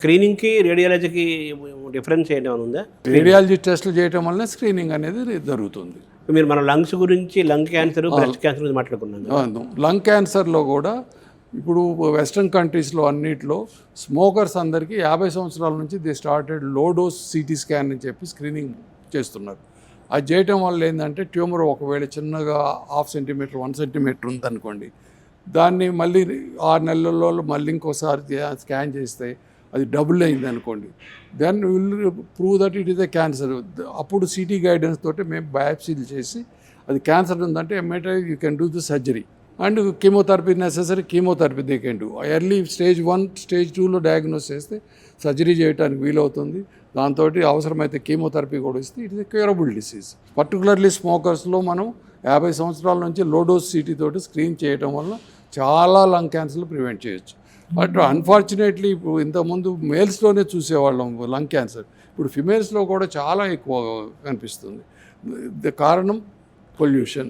స్క్రీనింగ్కి రేడియాలజీకి difference ఏమైనా ఉందా? Radiology టెస్టులు చేయటం వల్ల స్క్రీనింగ్ అనేది జరుగుతుంది. మీరు మన లంగ్స్ గురించి, లంగ్ క్యాన్సర్, బ్రెస్ట్ క్యాన్సర్ గురించి మాట్లాడుకున్నాం కదా. లంగ్ క్యాన్సర్లో కూడా ఇప్పుడు వెస్ట్రన్ కంట్రీస్లో అన్నిట్లో స్మోకర్స్ అందరికీ 50 సంవత్సరాల నుంచి they started low dose CT scan అని చెప్పి స్క్రీనింగ్ చేస్తున్నారు. అది చేయటం వల్ల ఏంటంటే ట్యూమర్ ఒకవేళ చిన్నగా 1/2 సెంటీమీటర్ 1 సెంటీమీటర్ ఉందనుకోండి, దాన్ని మళ్ళీ 6 నెలల్లో మళ్ళీ ఇంకోసారి స్కాన్ చేస్తే అది డబుల్ అయింది అనుకోండి, then will prove that it is a cancer. అప్పుడు సిటీ గైడెన్స్ తోటి మేము బయాప్సీలు చేసి అది క్యాన్సర్ ఉందంటే ఇమ్మీడియట్గా you can do the surgery and chemotherapy necessary chemotherapy they can do. Early stage 1 stage 2లో డయాగ్నోస్ చేస్తే సర్జరీ చేయడానికి వీలవుతుంది. దాంతో అవసరమైతే కీమోథెరపీ కూడా ఇస్తే it is a curable disease. Particularly స్మోకర్స్లో మనం 50 సంవత్సరాల నుంచి లో డోస్ సిటీ తోటి స్క్రీన్ చేయడం వల్ల చాలా లంగ్ క్యాన్సర్లు ప్రివెంట్ చేయొచ్చు. బట్ అన్ఫార్చునేట్లీ ఇప్పుడు ఇంతకుముందు మేల్స్లోనే చూసేవాళ్ళం లంగ్ క్యాన్సర్, ఇప్పుడు ఫిమేల్స్లో కూడా చాలా ఎక్కువ కనిపిస్తుంది. కారణం పొల్యూషన్,